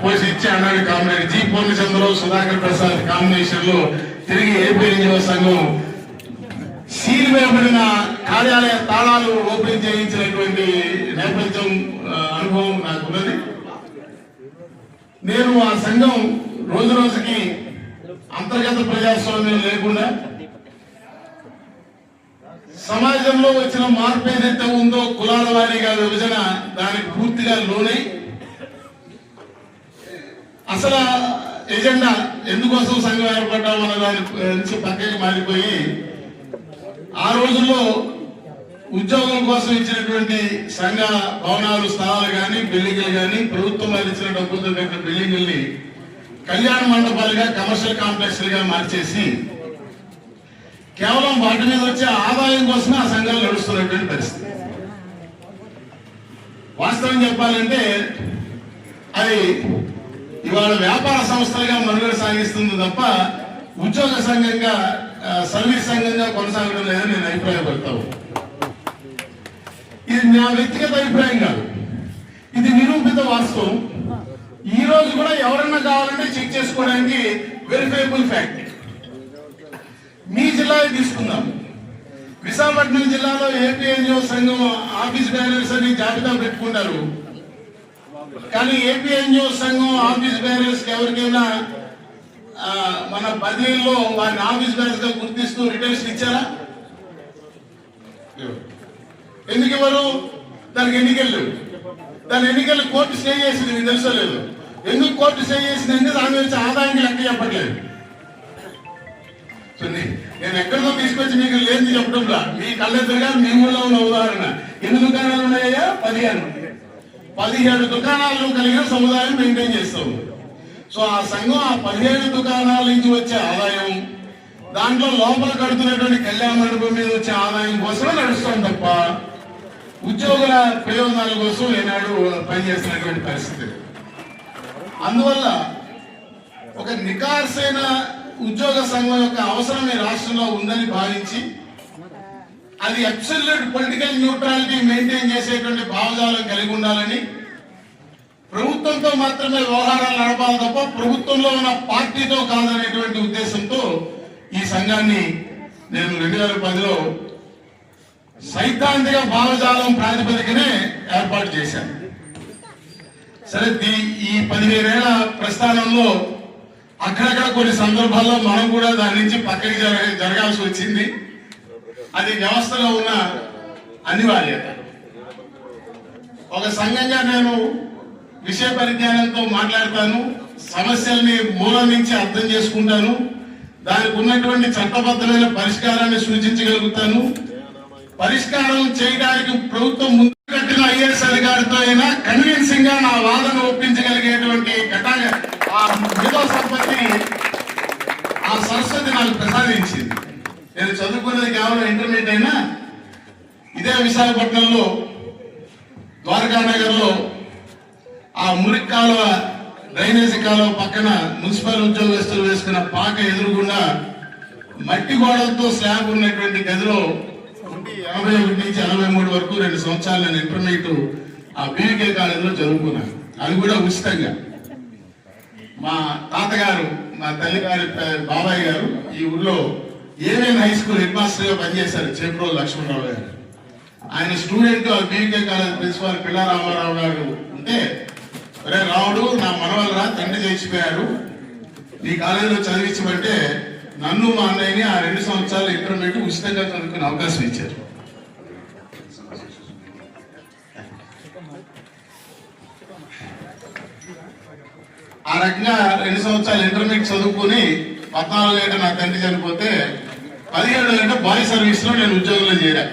పోషించి అన్నాడు comrade G Purnachandrarao Sudhakar Prasad combination లో తిరిగి ఏపీ ఎన్జిఓ సంఘం సీల్ వేయబడిన కార్యాలయ తాళాలు ఓపెన్ చేయించినటువంటి నేపథ్యం అనుభవం నాకున్నది. నేను ఆ సంఘం రోజు రోజుకి అంతర్గత ప్రజాస్వామ్యం లేకుండా సమాజంలో వచ్చిన మార్పు ఏదైతే ఉందో కులాల వారీగా విభజన దానికి పూర్తిగా లోనై అసలు ఎజెండా ఎందుకోసం సంఘం ఏర్పడ్డామన్న దాని నుంచి పక్కకి మారిపోయి ఆ రోజుల్లో ఉద్యోగుల కోసం ఇచ్చినటువంటి సంఘ భవనాలు స్థలాలు కానీ బిల్డింగ్లు కానీ ప్రభుత్వం వారు ఇచ్చిన డబ్బులతో కట్టిన బిల్డింగుల్ని కళ్యాణ మండపాలుగా కమర్షియల్ కాంప్లెక్స్లుగా మార్చేసి కేవలం వాటి మీద వచ్చే ఆదాయం కోసమే ఆ సంఘాలు నడుస్తున్నటువంటి పరిస్థితి. వాస్తవం చెప్పాలంటే అది ఇవాళ వ్యాపార సంస్థలుగా మనుగడ సాగిస్తుంది తప్ప ఉద్యోగ సంఘంగా సర్వీస్ సంఘంగా కొనసాగడం లేదని నేను అభిప్రాయపడతాను. ఇది నా వ్యక్తిగత అభిప్రాయం కాదు, ఇది నిరూపిత వాస్తవం. ఈ రోజు కూడా ఎవరన్నా కావాలంటే చెక్ చేసుకోవడానికి వెరిఫైబుల్ ఫ్యాక్ట్. మీ జిల్లా తీసుకుందాం. విశాఖపట్నం జిల్లాలో ఏపీ ఎన్జిఓ సంఘం ఆఫీస్ బ్యానర్స్ అని జాబితా పెట్టుకుంటారు, కానీ ఏపీ ఎన్జిఓ సంఘం ఆఫీస్ బ్యానర్స్ ఎవరికైనా మన బదిలీల్లో వారిని ఆఫీస్ బ్యానర్స్ గా గుర్తిస్తూ రిటర్న్స్ ఇచ్చారా? ఎందుకు ఇవ్వరు? దానికి ఎన్నికలు, దాని ఎన్నికలు కోర్టు స్టే చేసింది, మీకు తెలుసో లేదు. ఎందుకు కోర్టు స్టే చేసిందంటే దాని నుంచి ఆదాయానికి లెక్క చెప్పట్లేదు. నేను ఎక్కడితో తీసుకొచ్చి మీకు లేదు చెప్పడంలా, మీ కళ్ళెదురుగా మీ ఊళ్ళో ఉన్న ఉదాహరణ. ఎన్ని దుకాణాలు ఉన్నాయా? 17 దుకాణాలు కలిగిన సముదాయం మెయింటైన్ చేస్తాం. సో ఆ సంఘం ఆ 17 దుకాణాల నుంచి వచ్చే ఆదాయం, దాంట్లో లోపల కడుతున్నటువంటి కళ్యాణ మండపం మీద వచ్చే ఆదాయం కోసమే నడుస్తాం తప్ప ఉద్యోగుల ప్రయోజనాల కోసం ఏనాడు పనిచేస్తున్నటువంటి పరిస్థితి. అందువల్ల ఒక నికార్సైన ఉద్యోగ సంఘం యొక్క అవసరం ఈ రాష్ట్రంలో ఉందని భావించి అది అబ్సల్యూట్ పొలిటికల్ న్యూట్రాలిటీ మెయింటైన్ చేసేటువంటి భావజాలం కలిగి ఉండాలని, ప్రభుత్వంతో మాత్రమే వ్యవహారాలు నడపాలి తప్ప ప్రభుత్వంలో ఉన్న పార్టీతో కాదనేటువంటి ఉద్దేశంతో ఈ సంఘాన్ని నేను 2010లో సైద్ధాంతిక భావజాలం ప్రాతిపదికనే ఏర్పాటు చేశాను. సరే, ఈ 15 ఏళ్ల ప్రస్థానంలో అక్కడక్కడ కొన్ని సందర్భాల్లో మనం కూడా దాని నుంచి పక్కకి జరగాల్సి వచ్చింది. అది వ్యవస్థలో ఉన్న అనివార్యత. ఒక సంఘంగా నేను విషయ పరిజ్ఞానంతో మాట్లాడతాను, సమస్యల్ని మూలం నుంచి అర్థం చేసుకుంటాను, దానికి ఉన్నటువంటి చట్టబద్ధమైన పరిష్కారాన్ని సూచించగలుగుతాను. పరిష్కారం చేయడానికి ప్రభుత్వం ముందు కట్టిన ఐఏఎస్ అధికారితో అయినా కన్విన్సింగ్ గా నా వాదన ఒప్పించగలిగేటువంటి మేధో సంపత్తి ఆ సరస్వతి నాకు ప్రసాదించింది. నేను చదువుకున్నది కేవలం ఇంటర్మీడియట్ అయినా ఇదే విశాఖపట్నంలో ద్వారకానగర్ లో ఆ మురికి కాలువ డ్రైనేజీ కాలువ పక్కన మున్సిపల్ ఉద్యోగస్తులు వేసుకున్న పాక ఎదురుగుండా మట్టి గోడలతో స్లాబ్ ఉన్నటువంటి గదిలో 81 నుంచి 83 వరకు 2 సంవత్సరాలు నేను ఇంటర్మీడియట్ ఆ బీవీకే కాలేజీలో చదువుకున్నాను. అది కూడా ఉచితంగా. మా తాతగారు, మా తల్లిగారి బాబాయ్ గారు ఈ ఊర్లో AVN high school head master గా పనిచేశారు, చేప్రోలు లక్ష్మణరావు గారు. ఆయన స్టూడెంట్ బీవీకే కాలేజ్ ప్రిన్సిపాల్ పిల్లా రామారావు గారు ఉంటే, అరే రావుడు, నా మనవలరా తండ్రి చేసిపోయారు, ఈ కాలేజీలో చదివించమంటే నన్ను మా అన్నయ్యని ఆ 2 సంవత్సరాలు ఇంటర్మీడియట్ ఉచితంగా చదువుకునే అవకాశం ఇచ్చారు. ఆ రకంగా 2 సంవత్సరాలు ఇంటర్మీడియట్ చదువుకుని 14 ఏట నా తండ్రి చనిపోతే 17 ఏట బాయ్ సర్వీస్ లో నేను ఉద్యోగంలో చేరా.